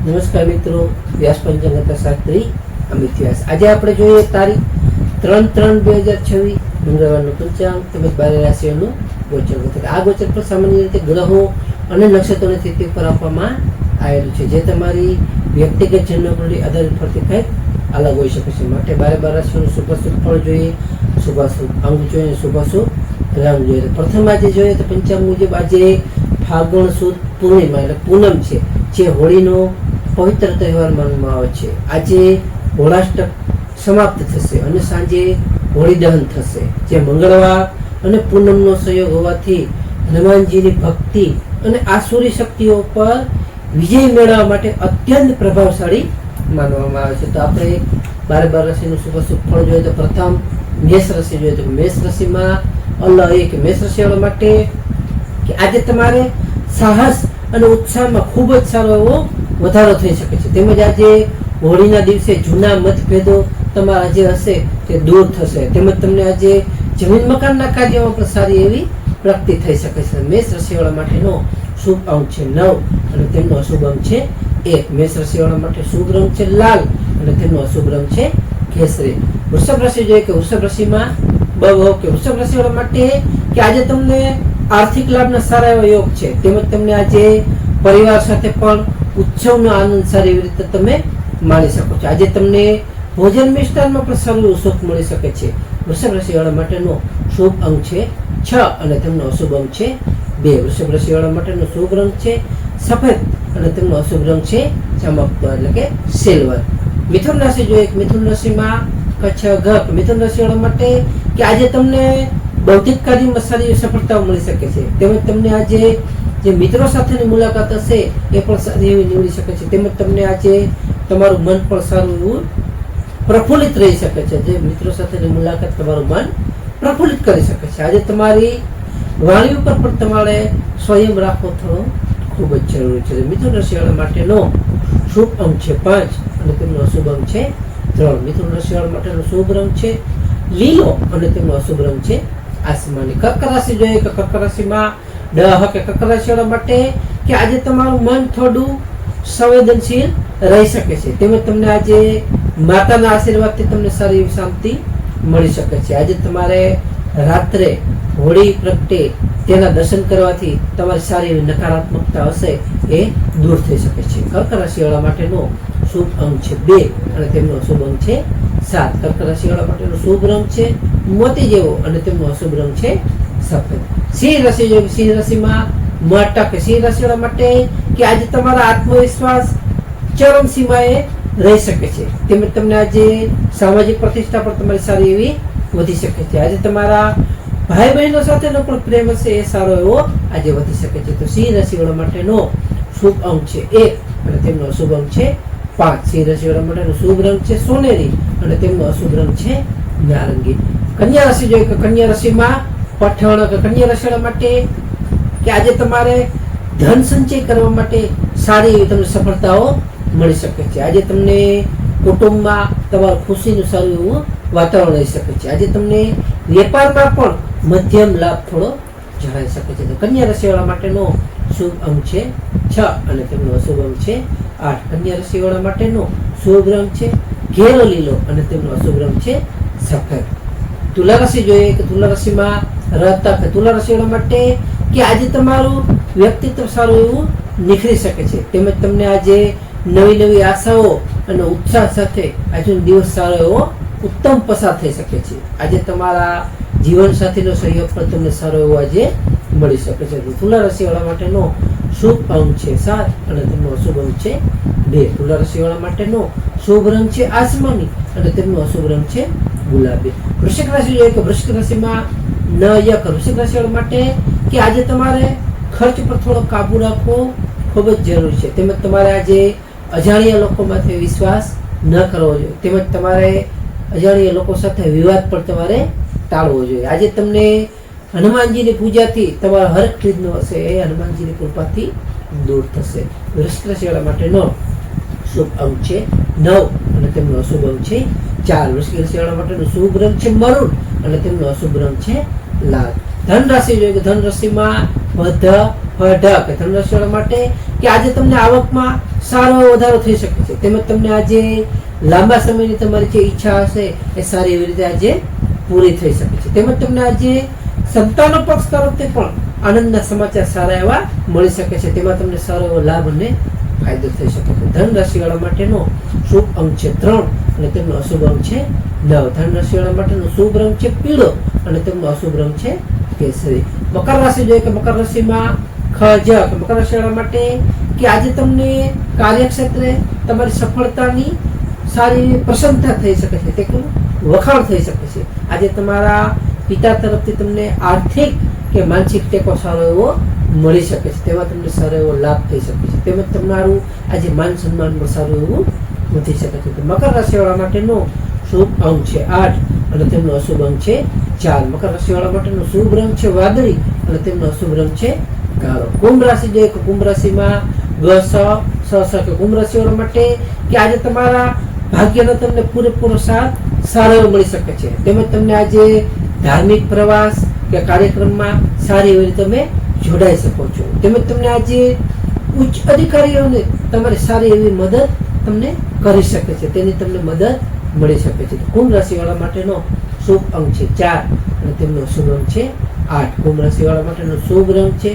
નમસ્કાર મિત્રો, વ્યાસ પંચાંગ શાસ્ત્રી અમિત વ્યાસ. આજે આપણે જોઈએ તારીખ 3/3/2026 મંગળવારનું પંચાંગ તેમજ 12 રાશિઓનું ગોચર. આ ગોચર પર સામાન્ય રીતે ગ્રહો અને નક્ષત્રોની સ્થિતિ પર આપવામાં આવેલું છે, જે તમારી વ્યક્તિગત જન્મકુંડળી આધારિત ફરતી કંઈક અલગ હોઈ શકે છે. માટે 12 રાશિઓનું શુભાશુભ ફળ જોઈએ, શુભાશુભ અંગ જોઈએ, શુભાશુભ રંગ જોઈએ. પ્રથમ આજે જોઈએ તો પંચાંગ મુજબ આજે ફાગણ સુદ પૂર્ણિમા એટલે પૂનમ છે, જે હોળીનો પવિત્ર તહેવાર માનવામાં આવે છે. આજે હોળાષ્ટક સમાપ્ત થશે અને સાંજે હોળી દહન થશે, જે મંગળવાર અને પૂનમનો સંયોગ હોવાથી હનુમાનજીની ભક્તિ અને આસુરી શક્તિઓ પર વિજય મેળવવા માટે અત્યંત પ્રભાવશાળી માનવામાં આવે છે. તો આપણે 12 રાશિનું શુભાશુભ ફળ જોઈએ તો પ્રથમ મેષ રાશિ જોઈએ તો મેષ રાશિમાં મેષ રાશિવાળા માટે કે આજે તમારે સાહસ અને ઉત્સાહમાં ખૂબ જ સારો એવો વધારો થઈ શકે છે. તેમજ આજે હોળીના દિવસે જૂના મતભેદો તમારા જે હશે તે દૂર થશે. તેમજ તમને આજે જમીન મકાનના કાર્યોમાં પણ સારી એવી પ્રગતિ થઈ શકે છે. મેષ રાશિવાળા માટેનો શુભ અંક છે 9 અને તેમનો અશુભ અંક છે 1. મેષ રાશિવાળા માટે શુભ રંગ છે લાલ અને તેમનો અશુભ રંગ છે કેસરી. વૃષભ રાશિ જોઈએ કે વૃષભ રાશિમાં વૃષભ રાશિવાળા માટે કે આજે તમને આર્થિક લાભના સારા એવા યોગ છે. તેમજ તમને આજે પરિવાર સાથે પણ ઉત્સવનો આનંદ સારી એવી રીતે તમે માણી શકો છો. આજે તમને ભોજન મિષ્ટાનમાં પણ સારું સુખ મળી શકે છે. વૃષભ રાશિવાળા માટેનો શુભ અંક છે 6 અને તેમનો અશુભ અંક છે 2. વૃષભ રાશિવાળા માટેનો શુભ રંગ છે સફેદ અને તેમનો અશુભ રંગ છે ચમકતો એટલે કે સિલ્વર. મિથુન રાશિ જોઈએ મિથુન રાશિમાં મિથુન રાશિવાળા માટે કે આજે તમને બૌદ્ધિક કાર્યમાં સારી સફળતાઓ મળી શકે છે. તેમજ તમને આજે જે મિત્રો સાથેની મુલાકાત હશે એ પણ સારી એવી નીવડી શકે છે. તેમજ તમને આજે તમારું મન પણ સારું એવું પ્રફુલ્લિત રહી શકે છે. જે મિત્રો સાથેની મુલાકાત તમારું મન પ્રફુલ્લિત કરી શકે છે. આજે તમારી વાણી ઉપર પણ તમારે સંયમ રાખવો થોડો ખૂબ જ જરૂરી છે. મિથુન રાશિવાળા માટેનો શુભ અંક છે 5 અને તેમનો અશુભ અંક છે 3. મિથુન રાશિવાળા માટેનો શુભ રંગ છે લીલો અને તેમનો અશુભ રંગ છે આસમાની. કર્ક રાશિ જોઈએ કે કર્ક રાશિમાં કર્ક રાશિવાળા માટે કે આજે તમારું મન થોડું સંવેદનશીલ રહી શકે છે. તેમજ તમને આજે માતાના આશીર્વાદથી તમને સારી એવી શાંતિ મળી શકે છે. આજે તમારે રાત્રે હોળી પ્રગટે તેના દર્શન કરવાથી તમારી સારી એવી નકારાત્મકતા હશે એ દૂર થઈ શકે છે. કર્ક રાશિવાળા માટેનો શુભ અંક છે 2 અને તેમનો અશુભ અંક છે 7. કર્ક રાશિવાળા માટેનો શુભ રંગ છે મોતી જેવો અને તેમનો અશુભ રંગ છે સફેદ. સિંહ રાશિ સિંહ રાશિમાં સિંહ રાશિવાળા માટે કે આજે તમારા આત્મવિશ્વાસ ચરમ સીમાએ રહી શકે છે. તેમજ તમને આજે સામાજિક પ્રતિષ્ઠા પણ તમારી સારી એવી વધી શકે છે. આજે તમારા ભાઈ બહેનો સાથેનો પણ પ્રેમ હશે એ સારો એવો આજે વધી શકે છે. તો સિંહ રાશિવાળા માટેનો શુભ અંક છે 1 અને તેમનો અશુભ અંક છે 5. સિંહ રાશિવાળા માટેનો શુભ રંગ છે સોનેરી અને તેમનો અશુભ રંગ છે નારંગી. કન્યા રાશિ જોઈએ કે કન્યા રાશિમાં કન્યા રાશિવાળા માટે કે આજે તમારે ધન સંચય કરવા માટે સારી એવી તમને સફળતાઓ મળી શકે છે. આજે તમને કુટુંબમાં તમારું ખુશીનું સારું એવું વાતાવરણ રહી શકે છે. આજે તમને વેપારમાં પણ મધ્યમ લાભ થોડો જણાઈ શકે છે. તો કન્યા રાશિવાળા માટેનો શુભ અંક છે 6 અને તેમનો અશુભ અંક છે 8. કન્યા રાશિવાળા માટેનો શુભ રંગ છે ઘેરો લીલો અને તેમનો અશુભ રંગ છે સફેદ. તુલા રાશિ જોઈએ કે તુલા રાશિમાં તુલા રાશિવાળા માટે કે આજે તમારું વ્યક્તિત્વ સારું એવું નીખરી શકે છે. તેમજ તમને આજે નવી આશાઓ અને ઉત્સાહ સાથે આજનો દિવસ સારો એવો ઉત્તમ પસાર થઈ શકે છે. આજે તમારા જીવન સાથીનો સહયોગ પણ તમને સારો એવો આજે મળી શકે છે. તુલા રાશિવાળા માટેનો શુભ અંક છે 7 અને તેમનો અશુભ અંક છે 2. તુલા રાશિવાળા માટેનો શુભ રંગ છે આસમાની અને તેમનો અશુભ રંગ છે ગુલાબી. વૃશ્ચિક રાશિ જોઈએ કે વૃશ્ચિક રાશિમાં વૃશ્ચિક રાશિવાળા માટે કે આજે તમારે ખર્ચ પર થોડો કાબુ રાખવો ખૂબ જ જરૂરી છે. તેમજ તમારે આજે અજાણ્યા લોકોમાંથી વિશ્વાસ ન કરવો જોઈએ. તેમજ તમારે અજાણ્યા લોકો સાથે વિવાદ પણ તમારે ટાળવો જોઈએ. આજે તમને હનુમાનજીની પૂજાથી તમારા હર ચીજનો હશે એ હનુમાનજીની કૃપાથી દૂર થશે. વૃશ્ચિક રાશિવાળા માટેનો શુભ અંક છે 9 અને તેમનો અશુભ અંક છે 4. વૃશ્ચિક રાશિવાળા માટેનો શુભ રંગ છે મરૂન અને તેમનો અશુભ રંગ છે લાલ. ધન રાશિ જોઈએ કે ધન રાશિમાં ઢ કે ધન રાશિવાળા માટે કે આજે તમને આવકમાં સારો વધારો થઈ શકે છે, તેમજ તમને આજે લાંબા સમયની તમારી જે ઈચ્છા હશે એ સારી એવી રીતે આજે પૂરી થઈ શકે છે, તેમજ તમને આજે સંતાનો પક્ષ તરફથી પણ આનંદના સમાચાર સારા એવા મળી શકે છે, તેમાં તમને સારો એવો લાભ અને ફાયદો થઈ શકે છે. ધન રાશિવાળા માટેનો શુભ અંક છે 3 અને તેમનો અશુભ અંક છે 9. ધન રાશિવાળા માટેનો શુભ રંગ છે પીળો અને તેમનો અશુભ રંગ છે કેસરી. મકર રાશિ જોઈએ કે મકર રાશિમાં ખ જ કે મકર રાશિવાળા માટે કે આજે તમને કાર્યક્ષેત્રે તમારી સફળતાની સારી પ્રશંસા થઈ શકે છે, તે વખાણ થઈ શકે છે. આજે તમારા પિતા તરફથી તમને આર્થિક કે માનસિક ટેકો સારો એવો મળી શકે છે, તેમાં તમને સારો એવો લાભ થઈ શકે છે, તેમજ તમારું આજે માન સન્માન પણ સારું એવું વધી શકે છે. તો મકર રાશિવાળા માટેનો શુભ અંક છે 8 અને તેમનો અશુભ અંક છે 4. મકર રાશિવાળા માટેનો શુભ રંગ છે વાદળી અને તેમનો અશુભ રંગ છે કાળો. કુંભ રાશિ જોઈએ કે કુંભ રાશિમાં ગ સ સ કે કુંભ રાશિવાળા માટે કે આજે તમારા ભાગ્યનો તમને પૂરેપૂરો સાથ સારો એવો મળી શકે છે, તેમજ તમને આજે ધાર્મિક પ્રવાસ કે કાર્યક્રમમાં સારી એવી રીતે તમે જોડાઈ શકો છો, તેમજ તમને આજે ઉચ્ચ અધિકારીઓને તમારી સારી એવી મદદ તમને કરી શકે છે, તેની તમને મદદ મળી શકે છે. કુંભ રાશિવાળા માટેનો શુભ અંક છે 4 અને તેમનો અશુભ અંક છે 8. કુંભ રાશિવાળા માટેનો શુભ રંગ છે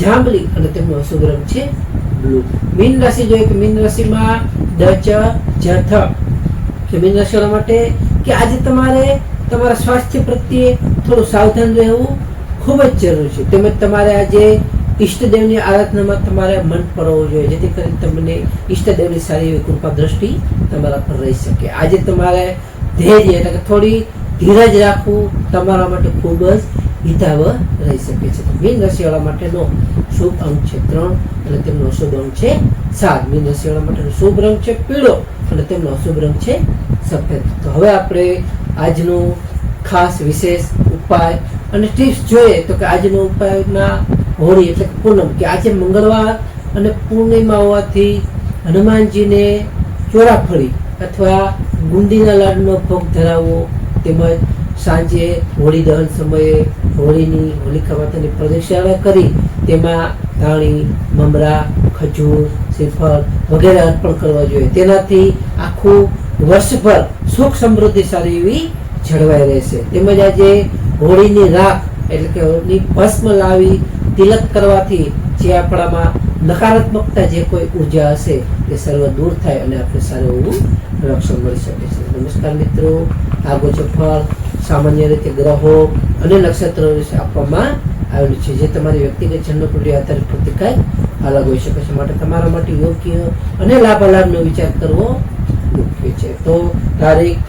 જાંબલી અને તેમનો અશુભ રંગ છે બ્લુ. મીન રાશિ જોઈએ કે મીન રાશિમાં ડ ચ જ થ કે મીન રાશિવાળા માટે કે આજે તમારે તમારા સ્વાસ્થ્ય પ્રત્યે થોડું સાવધાન રહેવું ખૂબ જ જરૂરી છે, તેમજ તમારે આજે ઈષ્ટદેવની આરાધનામાં તમારે મન પડવું જોઈએ, જેથી કરીને તમને ઈષ્ટદેવની સારી એવી કૃપા દ્રષ્ટિ તમારા પર રહી શકે. આજે તમારે ધૈર્ય એટલે કે થોડી ધીરજ રાખવું તમારા માટે ખૂબ જ હિતાવહ રહી શકે છે. મીન રાશિવાળા માટેનો શુભ અંક છે 3 અને તેમનો અશુભ અંક છે 7. મીન રાશિવાળા માટેનો શુભ રંગ છે પીળો અને તેમનો અશુભ રંગ છે સફેદ. તો હવે આપણે આજનું ખાસ વિશેષ ઉપાય અને ટિપ્સ જોઈએ તો કે આજનો ઉપાયમાં હોળી એટલે પૂનમ કે આજે મંગળવાર અને પૂર્ણિમા હોવાથી હનુમાનજીને ચોરાફળી અથવા ગુંદીના લાડુનો ભોગ ધરાવવો, તેમજ સાંજે હોળી દહન સમયે હોળીની હોલિકા માતાની પ્રદક્ષિણા કરી તેમાં ધાણી, મમરા, ખજૂર, શ્રીફળ વગેરે અર્પણ કરવા જોઈએ. તેનાથી આખું વર્ષભર સુખ સમૃદ્ધિ સારી એવી જળવાઈ રહેશે. તેમજ આજે હોળીની રાખ એટલે કે હોળીની ભસ્મ લાવી તિલક કરવાથી જે આપણામાં નકારાત્મકતા જે કોઈ ઉર્જા હશે એ સર્વ દૂર થાય અને આપણે સારું એવું રક્ષણ મળી શકે છે. નમસ્કાર મિત્રો, આ ગોચર ફળ સામાન્ય રીતે ગ્રહો અને નક્ષત્રો વિશે આપવામાં આવેલું છે, જે તમારી વ્યક્તિગત જન્મકુંડળી આધારિત પ્રતિકાય અલગ હોઈ શકે છે, માટે તમારા માટે યોગ્ય અને લાભાલાભનો વિચાર કરવો યોગ્ય છે. તો તારીખ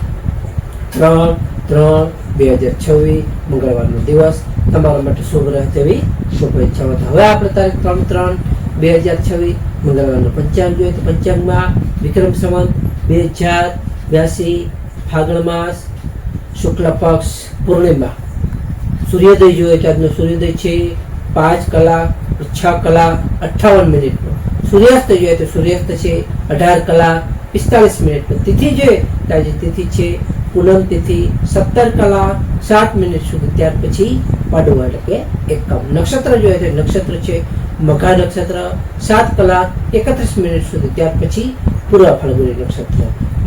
3/3/2026 મંગળવારનો દિવસ તમારા માટે શુભ રહે તેવી શુભેચ્છાઓ. હવે આપણે તારીખ 3/3/2026 મંગળવારનો પંચાંગ જોઈએ તો પંચાંગમાં વિક્રમ સંવત 2082 ફાગણ માસ શુક્લ પક્ષ પૂર્ણિમા. સૂર્યોદય જોઈએ તો આજનો સૂર્યોદય છે 5 કલાક 6 કલાક 58 મિનિટનો. સૂર્યાસ્ત જોઈએ તો સૂર્યાસ્ત છે 18 કલાક 45 મિનિટનો. તિથિ જોઈએ તો આજે તિથિ છે પૂનમ તિથિ 17 કલાક 7 મિનિટ સુધી, ત્યાર પછી પાડવા એટલે કે એકમ. નક્ષત્ર જોઈએ તો નક્ષત્ર છે મઘા નક્ષત્ર 7 કલાક 31 મિનિટ સુધી, ત્યાર પછી પૂર્વ ફાલ્ગુની નક્ષત્ર.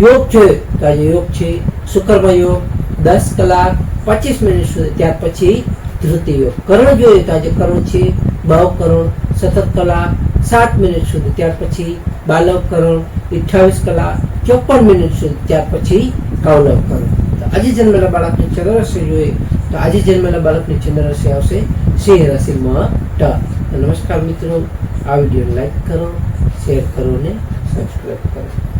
યોગ જોઈએ તો આજે યોગ છે શુક્રમય યોગ 10 કલાક 25 મિનિટ સુધી, ત્યાર પછી ધૃતિ યોગ. કરણ જોઈએ તો આજે કરણ છે ભાવ કરણ 17 કલાક 7 મિનિટ સુધી, ત્યાર પછી બાલવ કરણ 28 કલાક 54 મિનિટ સુધી, ત્યાર પછી કૌલવ કરણ. તો આજે જન્મેલા બાળકની ચંદ્ર રાશિ જોઈએ તો આજે જન્મેલા બાળકની ચંદ્ર રાશિ આવશે સિંહ રાશિ મ ટ. નમસ્કાર મિત્રો, આ વિડીયો લાઈક કરો, શેર કરો અને સબસ્ક્રાઈબ કરો.